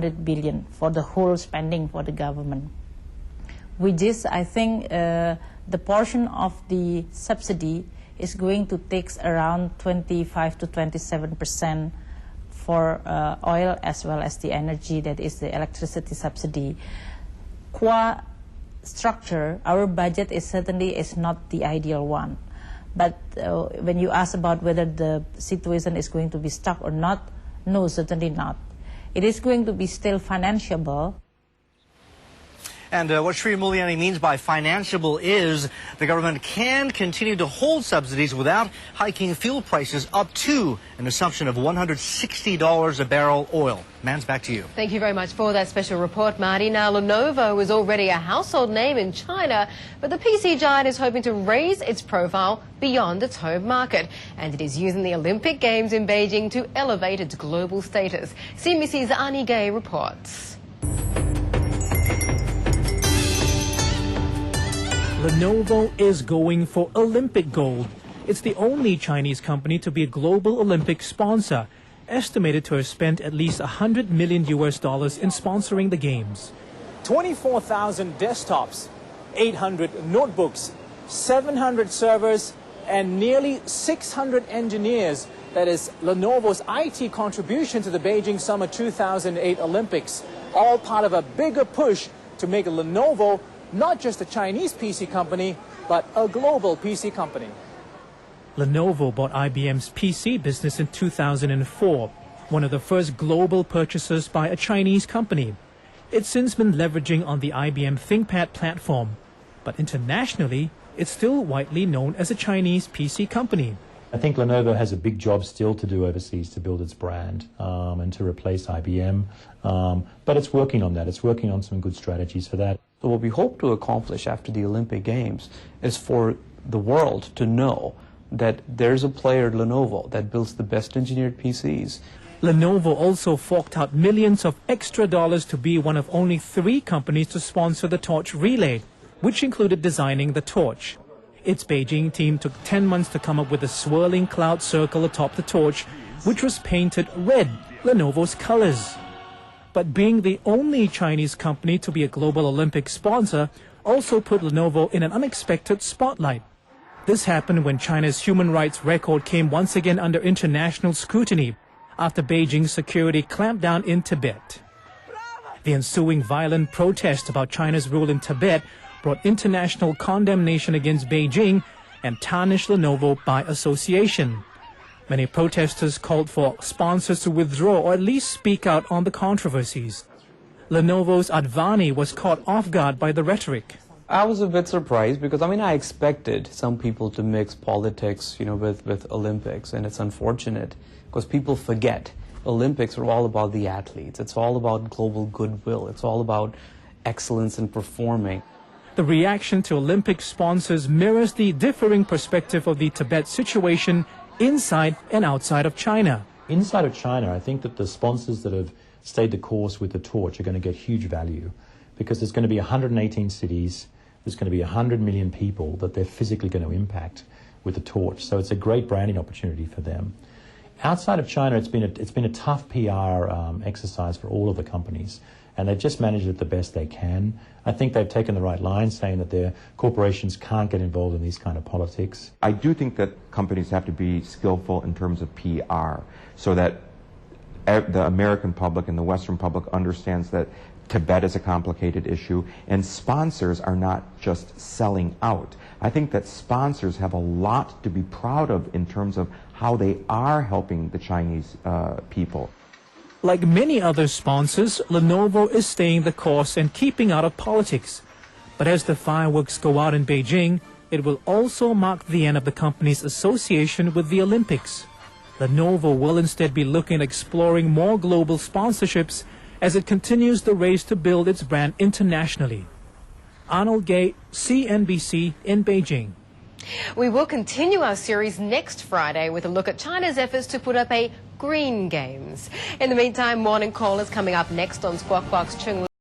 200 billion for the whole spending for the government. With this, I think the portion of the subsidy is going to take around 25 to 27% for oil as well as the energy, that is the electricity subsidy. Qua structure, our budget is certainly not the ideal one. But when you ask about whether the situation is going to be stuck or not, no, certainly not. It is going to be still financeable. And what Sri Mulyani means by financeable is the government can continue to hold subsidies without hiking fuel prices up to an assumption of $160 a barrel oil. Mans, back to you. Thank you very much for that special report, Marty. Now, Lenovo is already a household name in China, but the PC giant is hoping to raise its profile beyond its home market. And it is using the Olympic Games in Beijing to elevate its global status. CBC's Ani Gay reports. Lenovo is going for Olympic gold. It's the only Chinese company to be a global Olympic sponsor, estimated to have spent at least $100 million in sponsoring the games. 24,000 desktops, 800 notebooks, 700 servers, and nearly 600 engineers. That is Lenovo's IT contribution to the Beijing Summer 2008 Olympics, all part of a bigger push to make Lenovo not just a Chinese PC company, but a global PC company. Lenovo bought IBM's PC business in 2004, one of the first global purchases by a Chinese company. It's since been leveraging on the IBM ThinkPad platform, but internationally, it's still widely known as a Chinese PC company. I think Lenovo has a big job still to do overseas to build its brand and to replace IBM, but it's working on that. It's working on some good strategies for that. So what we hope to accomplish after the Olympic Games is for the world to know that there's a player, Lenovo, that builds the best engineered PCs. Lenovo also forked out millions of extra dollars to be one of only 3 companies to sponsor the torch relay, which included designing the torch. Its Beijing team took 10 months to come up with a swirling cloud circle atop the torch, which was painted red, Lenovo's colors. But being the only Chinese company to be a global Olympic sponsor also put Lenovo in an unexpected spotlight. This happened when China's human rights record came once again under international scrutiny after Beijing's security clamped down in Tibet. The ensuing violent protest about China's rule in Tibet brought international condemnation against Beijing and tarnished Lenovo by association. Many protesters called for sponsors to withdraw or at least speak out on the controversies. Lenovo's Advani was caught off guard by the rhetoric. I was a bit surprised because, I expected some people to mix politics, with Olympics, and it's unfortunate because people forget Olympics are all about the athletes. It's all about global goodwill. It's all about excellence in performing. The reaction to Olympic sponsors mirrors the differing perspective of the Tibet situation inside and outside of China. Inside of China, I think that the sponsors that have stayed the course with the torch are going to get huge value because there's going to be 118 cities, there's going to be 100 million people that they're physically going to impact with the torch. So it's a great branding opportunity for them. Outside of China, it's been a tough PR exercise for all of the companies, and they've just managed it the best they can. I think they've taken the right line, saying that their corporations can't get involved in these kind of politics. I do think that companies have to be skillful in terms of PR, so that the American public and the Western public understands that Tibet is a complicated issue, and sponsors are not just selling out. I think that sponsors have a lot to be proud of in terms of how they are helping the Chinese people. Like many other sponsors, Lenovo is staying the course and keeping out of politics. But as the fireworks go out in Beijing, it will also mark the end of the company's association with the Olympics. Lenovo will instead be looking at exploring more global sponsorships as it continues the race to build its brand internationally. Arnold Gay, CNBC in Beijing. We will continue our series next Friday with a look at China's efforts to put up a Green Games. In the meantime, Morning Call is coming up next on Squawk Box.